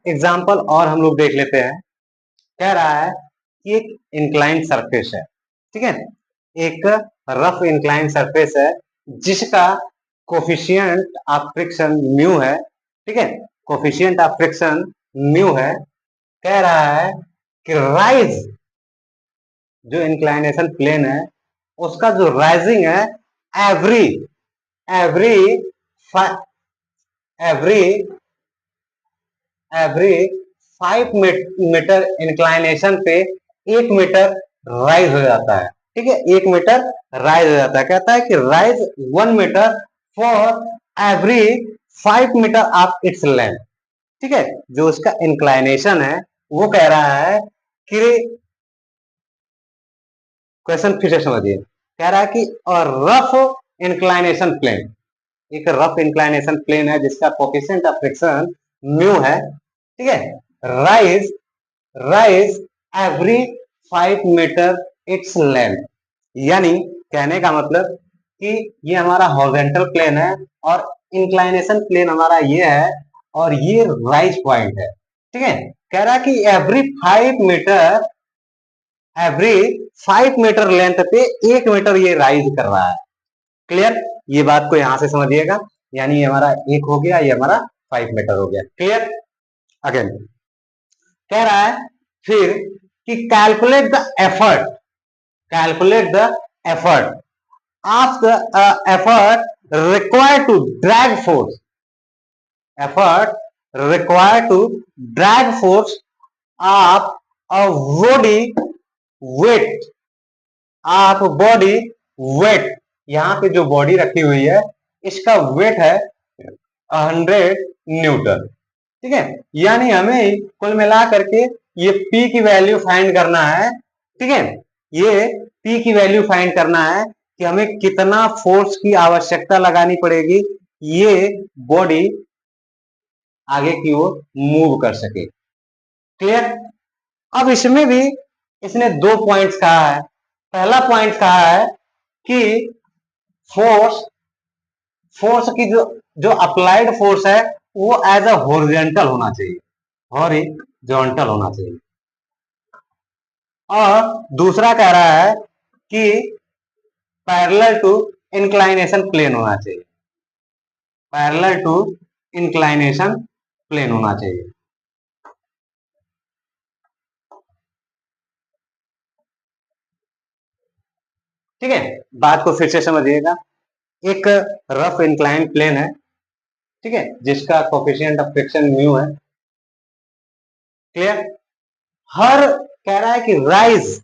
Example और हम लोग देख लेते हैं। कह रहा है कि एक इंक्लाइन सरफेस है, ठीक है, एक रफ इंक्लाइन सरफेस है जिसका कोफिशिएंट ऑफ फ्रिक्शन म्यू है, ठीक है, कोफिशिएंट ऑफ फ्रिक्शन म्यू है। कह रहा है कि राइज, जो इंक्लाइनेशन प्लेन है उसका जो राइजिंग है every every every every 5 metre inclination पे 1 मीटर राइज हो जाता है, ठीक है, 1 मीटर राइज हो जाता है। कहता है कि rise 1 metre for every 5 metre of its length, ठीक है, जो उसका इंक्लाइनेशन है वो कह रहा है कि, क्वेश्चन फिर से समझिए, कह रहा है कि रफ इंक्लाइनेशन प्लेन, एक रफ इंक्लाइनेशन प्लेन है जिसका कोफिशिएंट ऑफ फ्रिक्शन म्यू है, ठीक है, rise rise every 5 metre its length. यानी कहने का मतलब कि ये हमारा हॉरिजॉन्टल प्लेन है और इंक्लाइनेशन प्लेन हमारा ये है और ये राइज पॉइंट है, ठीक है। कह रहा है कि एवरी 5 मीटर लेंथ पे 1 मीटर ये राइज कर रहा है। क्लियर, ये बात को यहां से समझिएगा। यानी ये हमारा 1 हो गया, ये हमारा 5 मीटर हो गया। क्लियर। अगेन कह रहा है फिर कि calculate the effort of the effort required to drag force of a body weight. यहाँ पे जो बॉडी रखी हुई है इसका वेट है 100 न्यूटन, ठीक है। यानी हमें कुल मिला करके ये P की वैल्यू फाइंड करना है, ठीक है, ये P की वैल्यू फाइंड करना है कि हमें कितना फोर्स की आवश्यकता लगानी पड़ेगी ये बॉडी आगे की ओर मूव कर सके। क्लियर। अब इसमें भी इसने 2 पॉइंट्स कहा है। पहला पॉइंट कहा है कि फोर्स की जो अप्लाइड फोर्स है वो एज अ हॉरिजॉन्टल होना चाहिए, हॉरिजॉन्टल होना चाहिए। और दूसरा कह रहा है कि पैरेलल टू इंक्लाइनेशन प्लेन होना चाहिए, पैरेलल टू इंक्लाइनेशन प्लेन होना चाहिए। ठीक है, बात को फिर से समझिएगा। एक रफ इंक्लाइन प्लेन है, ठीक है, जिसका कोफिशिएंट ऑफ फ्रिक्शन म्यू है। क्लियर। हर कह रहा है कि राइज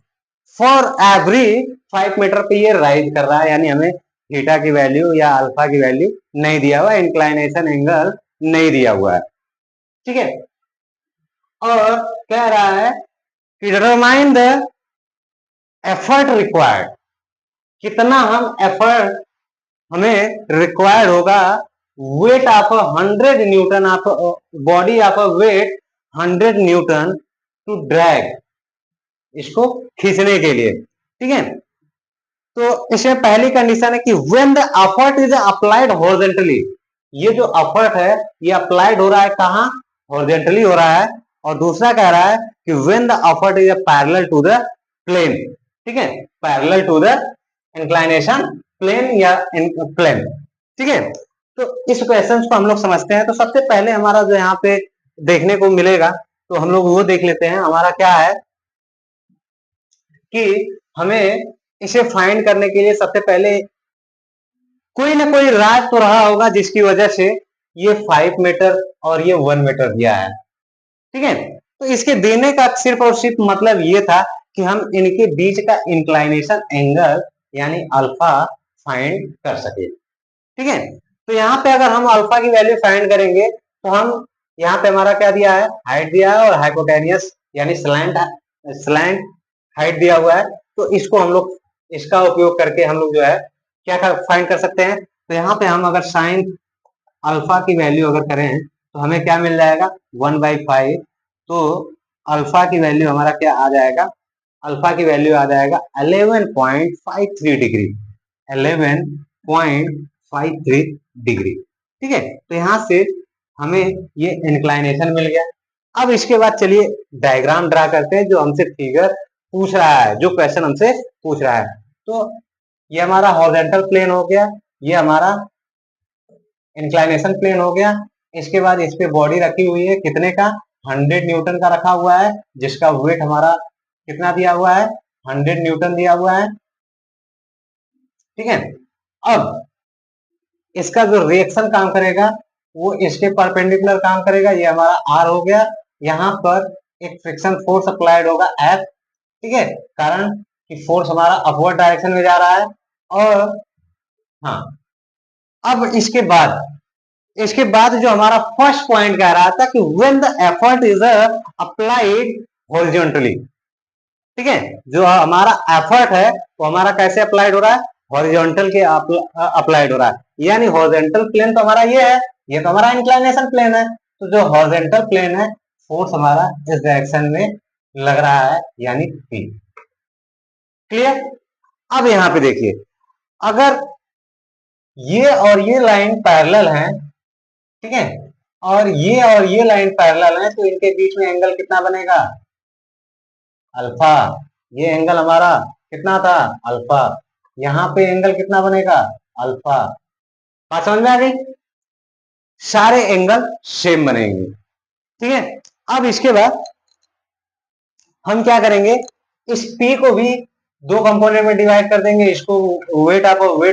फॉर एवरी 5 मीटर पे ये राइज कर रहा है, यानी हमें थीटा की वैल्यू या अल्फा की वैल्यू नहीं दिया हुआ, इंक्लाइनेशन एंगल नहीं दिया हुआ है, ठीक है। और कह रहा है कि डिटरमाइन द एफर्ट रिक्वायर्ड, कितना हम एफर्ट हमें रिक्वायर्ड होगा weight of 100 newton of body of weight 100 newton to drag, इसको खींचने के लिए, ठीक है। तो इसमें पहली कंडीशन है कि when the effort is applied horizontally, ये जो एफर्ट है ये अप्लाइड हो रहा है कहां, हॉरिजॉन्टली हो रहा है। और दूसरा कह रहा है कि when the effort is parallel to the plane, ठीक है, parallel to the inclination plane या प्लेन, ठीक है। तो इस क्वेश्चन को हम लोग समझते हैं। तो सबसे पहले हमारा जो यहाँ पे देखने को मिलेगा तो हम लोग वो देख लेते हैं। हमारा क्या है कि हमें इसे फाइंड करने के लिए सबसे पहले कोई ना कोई राज तो रहा होगा जिसकी वजह से ये 5 मीटर और ये 1 मीटर दिया है, ठीक है। तो इसके देने का सिर्फ और सिर्फ मतलब ये था कि हम इनके बीच का इंक्लाइनेशन एंगल यानी अल्फा फाइंड कर सके, ठीक है। तो यहाँ पे अगर हम अल्फा की वैल्यू फाइंड करेंगे तो हम यहाँ पे हमारा क्या दिया है, हाइट दिया है और हाइपोटेनियस यानी स्लैंट हाइट दिया हुआ है। तो इसको हम लोग इसका उपयोग करके हम लोग जो है क्या फाइंड कर सकते हैं। तो यहाँ पे हम अगर साइन अल्फा की वैल्यू अगर करें तो हमें क्या मिल जाएगा 1/5। तो अल्फा की वैल्यू हमारा क्या आ जाएगा, अल्फा की वैल्यू आ जाएगा 11.53 डिग्री, 11.53 डिग्री, ठीक है। तो यहाँ से हमें ये इंक्लाइनेशन मिल गया, अब इसके बाद चलिए डायग्राम ड्रा करते हैं जो हमसे फिगर पूछ रहा है, जो क्वेश्चन हमसे पूछ रहा है। तो ये हमारा हॉरिजॉन्टल प्लेन हो गया, ये हमारा इंक्लाइनेशन प्लेन हो गया। इसके बाद इस पे बॉडी रखी हुई है, कितने का, 100 न्यूटन का रखा हुआ है, जिसका वेट हमारा कितना दिया हुआ है, 100 न्यूटन दिया हुआ है। ठीक है, अब इसका जो रिएक्शन काम करेगा वो इसके परपेंडिकुलर काम करेगा, ये हमारा आर हो गया। यहाँ पर एक फ्रिक्शन फोर्स अप्लाइड होगा एफ, ठीक है, कारण कि फोर्स हमारा अपवर्ड डायरेक्शन में जा रहा है। और हाँ, अब इसके बाद जो हमारा फर्स्ट पॉइंट कह रहा था कि when the effort is applied horizontally, ठीक है, जो हमारा एफर्ट है वो हमारा कैसे अप्लाइड हो रहा है, हॉरिजॉन्टल के अप्लाइड हो रहा है। यानी हॉरिजॉन्टल प्लेन तो हमारा ये है, ये तो हमारा इंक्लाइनेशन प्लेन है। तो जो हॉरिजॉन्टल प्लेन है फोर्स हमारा इस डायरेक्शन में लग रहा है, यानी P। क्लियर। अब यहाँ पे देखिए, अगर ये और ये लाइन पैरेलल है, ठीक है, और ये लाइन पैरेलल है, तो इनके बीच में एंगल कितना बनेगा, अल्फा। ये एंगल हमारा कितना था, अल्फा। यहाँ पे एंगल कितना बनेगा, अल्फा। बात समझ में आ गई, सारे एंगल सेम बनेंगे। ठीक है, अब इसके बाद हम क्या करेंगे, इस P को भी दो कंपोनेंट में डिवाइड कर देंगे, इसको वेट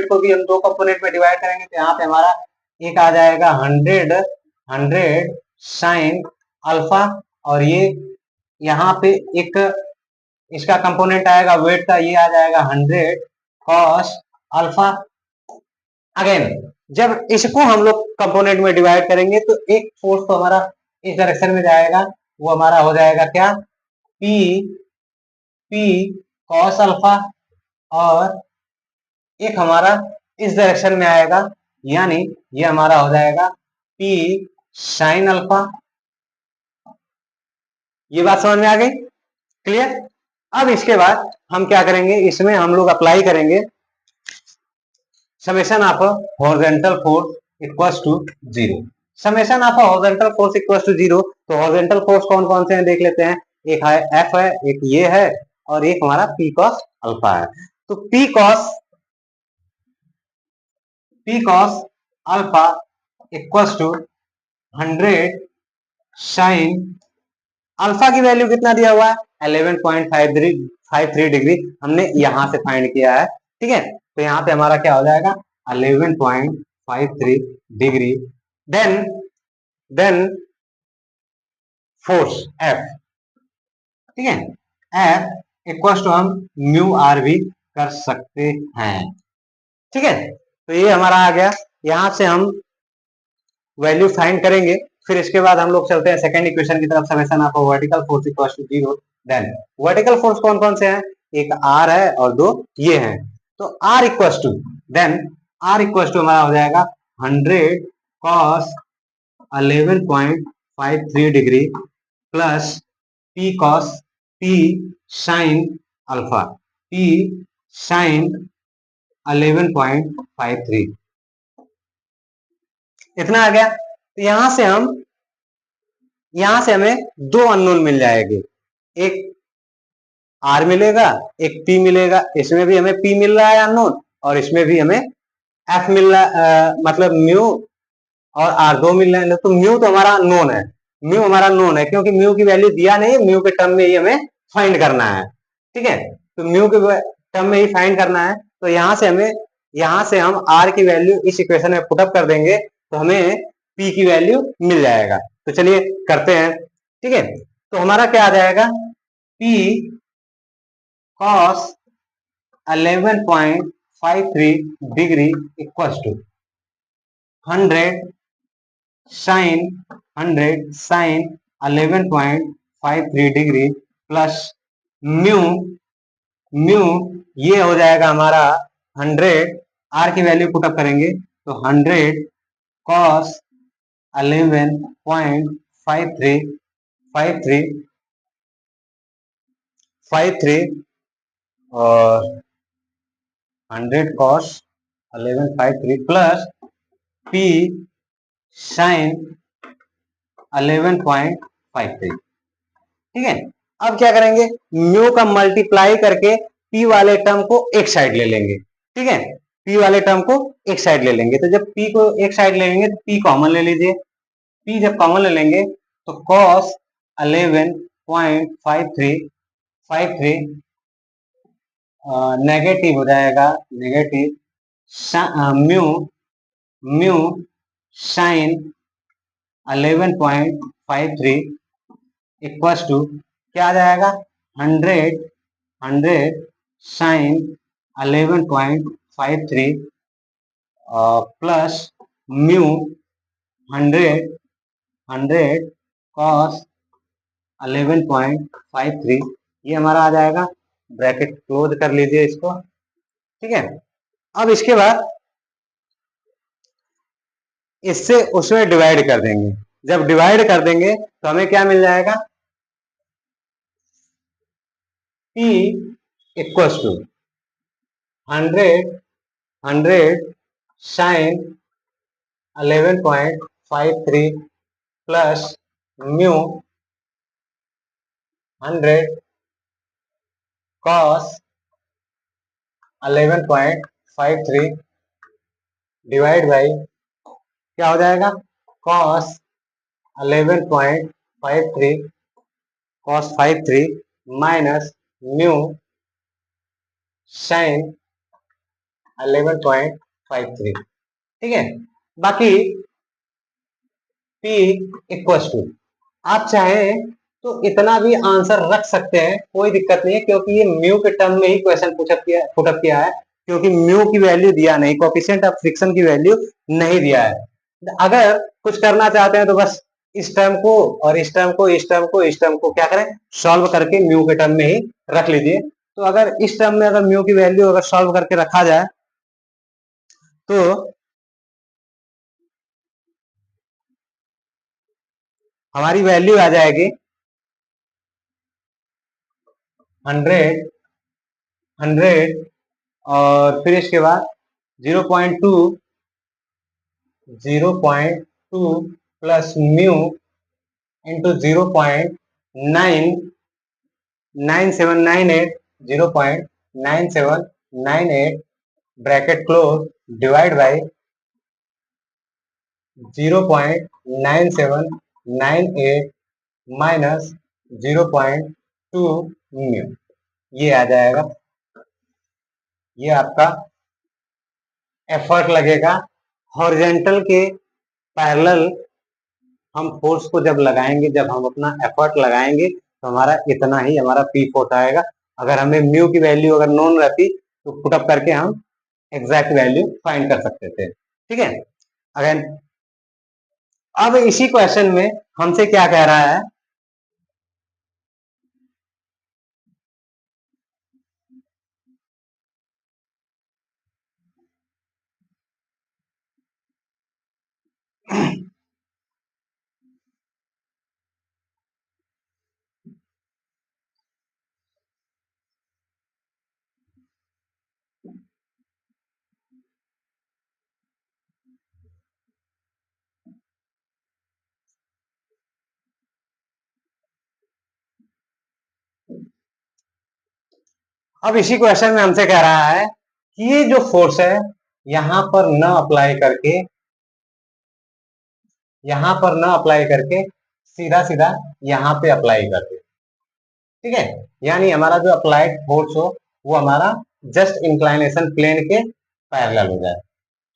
को भी हम दो कंपोनेंट में डिवाइड करेंगे। तो यहाँ पे हमारा एक आ जाएगा 100 साइन अल्फा, और ये यहाँ पे एक इसका कंपोनेंट आएगा वेट का, ये आ जाएगा 100 कॉस अल्फा। अगेन जब इसको हम लोग कंपोनेंट में डिवाइड करेंगे तो एक फोर्स तो हमारा इस डायरेक्शन में जाएगा, वो हमारा हो जाएगा क्या, P कॉस अल्फा, और एक हमारा इस डायरेक्शन में आएगा, यानी ये हमारा हो जाएगा P साइन अल्फा। ये बात समझ में आ गई, क्लियर। अब इसके बाद हम क्या करेंगे, इसमें हम लोग अप्लाई करेंगे summation of horizontal force equals to 0। Summation of horizontal force equals to 0। तो हॉरिजॉन्टल फोर्स कौन कौन से हैं देख लेते हैं, एक है एफ है, एक ये है, और एक हमारा P कॉस अल्फा है। तो P cos alpha equals to 100 sine alpha की वैल्यू कितना दिया हुआ है, 11.53 डिग्री हमने यहां से फाइंड किया है। ठीक है, तो यहाँ पे हमारा क्या हो जाएगा, 11.53 डिग्री। देन फोर्स F, ठीक है, F इक्वल्स टू हम म्यू आर भी कर सकते हैं। ठीक है, तो ये हमारा आ गया, यहां से हम वैल्यू फाइंड करेंगे। फिर इसके बाद हम लोग चलते हैं सेकंड इक्वेशन की तरफ, summation of vertical force equals to 0। Then vertical force कौन कौन से हैं, एक आर है और दो ये हैं। तो आर इक्वल्स टू हमारा हो जाएगा 100 cos 11.53 degree plus P cos P sine alpha, P sine 11.53, इतना आ गया। तो यहां से हमें दो अननोन मिल जाएंगे, एक आर मिलेगा, एक P मिलेगा। इसमें भी हमें P मिल रहा है अननोन, और इसमें भी हमें F मिल रहा है, मतलब म्यू और आर दो मिल रहे हैं। तो म्यू तो हमारा नोन है, क्योंकि म्यू की वैल्यू दिया नहीं है, म्यू के टर्म में ही हमें फाइंड करना है। ठीक है, तो म्यू के टर्म में ही फाइंड करना है। तो यहां से हम आर की वैल्यू इस इक्वेशन में पुटअप कर देंगे, तो हमें पी की वैल्यू मिल जाएगा। तो चलिए करते हैं। ठीक है, तो हमारा क्या आ जाएगा, P cos 11.53 degree equals to 100 sine 11.53 degree plus mu ये हो जाएगा हमारा 100, आर की वैल्यू पुटअप करेंगे तो 100 कॉस 11.53 और 100 कॉस 11.53 प्लस P साइन 11.53 11.53। ठीक है, अब क्या करेंगे, म्यू का मल्टीप्लाई करके पी वाले टर्म को एक साइड ले लेंगे। ठीक है, पी वाले टर्म को एक साइड ले लेंगे, तो जब पी को एक साइड ले लेंगे तो पी कॉमन ले लीजिए। पी जब कॉमन ले लेंगे तो cos 11.53 नेगेटिव हो जाएगा, negative mu mu sine 11.53 equals to क्या आ जाएगा, 100 साइन 11.53 प्लस म्यू 100 कॉस 11.53, ये हमारा आ जाएगा। ब्रैकेट क्लोज कर लीजिए इसको। ठीक है, अब इसके बाद इससे उसमें डिवाइड कर देंगे। जब डिवाइड कर देंगे तो हमें क्या मिल जाएगा, P equals to 100 sine 11.53 plus mu 100 cos 11.53 divide by क्या हो जाएगा, cos 11.53 माइनस म्यू साइन 11.53। ठीक है, बाकी P इक्वल्स टू, आप चाहें तो इतना भी आंसर रख सकते हैं, कोई दिक्कत नहीं है, क्योंकि ये म्यू के टर्म में ही क्वेश्चन पुटअप किया है, क्योंकि म्यू की वैल्यू दिया नहीं, कोएफिशिएंट ऑफ फ्रिक्शन की वैल्यू नहीं दिया है। अगर कुछ करना चाहते हैं तो बस इस टर्म को और इस टर्म को, इस टर्म को, इस टर्म को क्या करें, सॉल्व करके म्यू के टर्म में ही रख लीजिए। तो अगर इस टर्म में अगर म्यू की वैल्यू अगर सॉल्व करके रखा जाए तो हमारी वैल्यू आ जाएगी 100 और फिर इसके बाद 0.2 plus mu into 0.9798 bracket close divide by 0.9798 minus 0.2 mu, ये आ जाएगा। ये आपका एफर्ट लगेगा हॉरिजॉन्टल के पैरेलल, हम फोर्स को जब लगाएंगे, जब हम अपना एफर्ट लगाएंगे तो हमारा इतना ही हमारा पी फोर्स आएगा। अगर हमें म्यू की वैल्यू अगर नोन रहती तो पुटअप करके हम एग्जैक्ट वैल्यू फाइंड कर सकते थे। ठीक है, अगर अब इसी क्वेश्चन में हमसे क्या कह रहा है, अब इसी क्वेश्चन में हमसे कह रहा है कि ये जो फोर्स है यहां पर न अप्लाई करके, यहां पर न अप्लाई करके सीधा सीधा यहां पे अप्लाई कर दे। ठीक है, यानी हमारा जो अप्लाइड फोर्स हो वो हमारा जस्ट इंक्लाइनेशन प्लेन के पैरेलल हो जाए,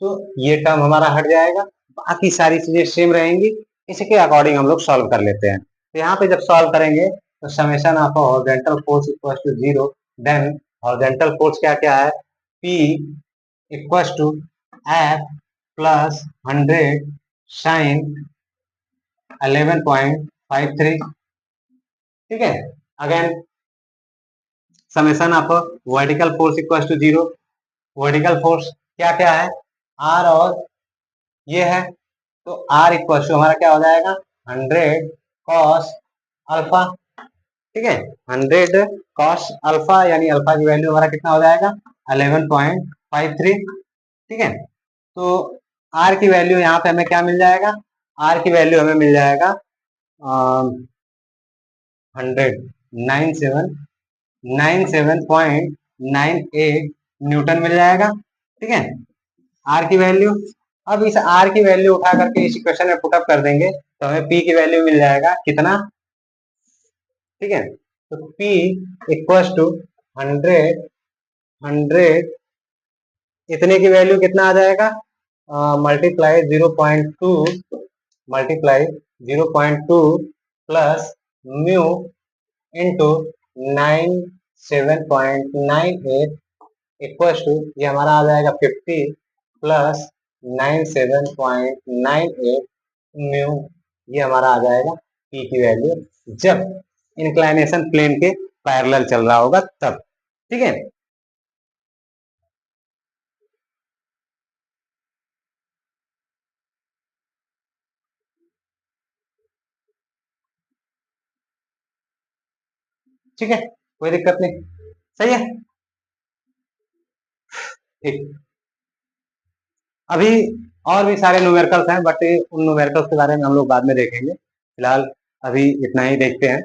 तो ये टर्म हमारा हट जाएगा, बाकी सारी चीजें सेम रहेंगी। इसके अकॉर्डिंग हम लोग सॉल्व कर लेते हैं। तो यहाँ पे जब सॉल्व करेंगे तो summation of horizontal force equal to 0, then horizontal force क्या क्या है, P equal to F plus 100 sine 11.53। ठीक है, again summation of vertical force equal to 0, vertical force क्या क्या है, R और ये है, तो R इक्वल टू हमारा क्या हो जाएगा, 100 कॉस अल्फा। ठीक है, 100 कॉस अल्फा, यानी अल्फा की वैल्यू हमारा कितना हो जाएगा, 11.53। ठीक है, तो R की वैल्यू यहाँ पे हमें क्या मिल जाएगा, R की वैल्यू हमें मिल जाएगा 97.98 न्यूटन मिल जाएगा। ठीक है, आर की वैल्यू। अब इस आर की वैल्यू उठा करके इस इक्वेशन में पुटअप कर देंगे तो हमें पी की वैल्यू मिल जाएगा कितना। ठीक है, तो पी इक्वल्स टू 100 इतने की वैल्यू कितना आ जाएगा, multiply 0.2 multiply 0.2 plus mu into 97.98 equals to, ये हमारा आ जाएगा 50 प्लस 97.98 म्यू, ये हमारा आ जाएगा पी की वैल्यू जब इंक्लाइनेशन प्लेन के पैरेलल चल रहा होगा तब। ठीक है, ठीक है, कोई दिक्कत नहीं, सही है। ठीक, अभी और भी सारे न्यूमेरिकल्स हैं बट उन न्यूमेरिकल्स के बारे में हम लोग बाद में देखेंगे, फिलहाल अभी इतना ही देखते हैं।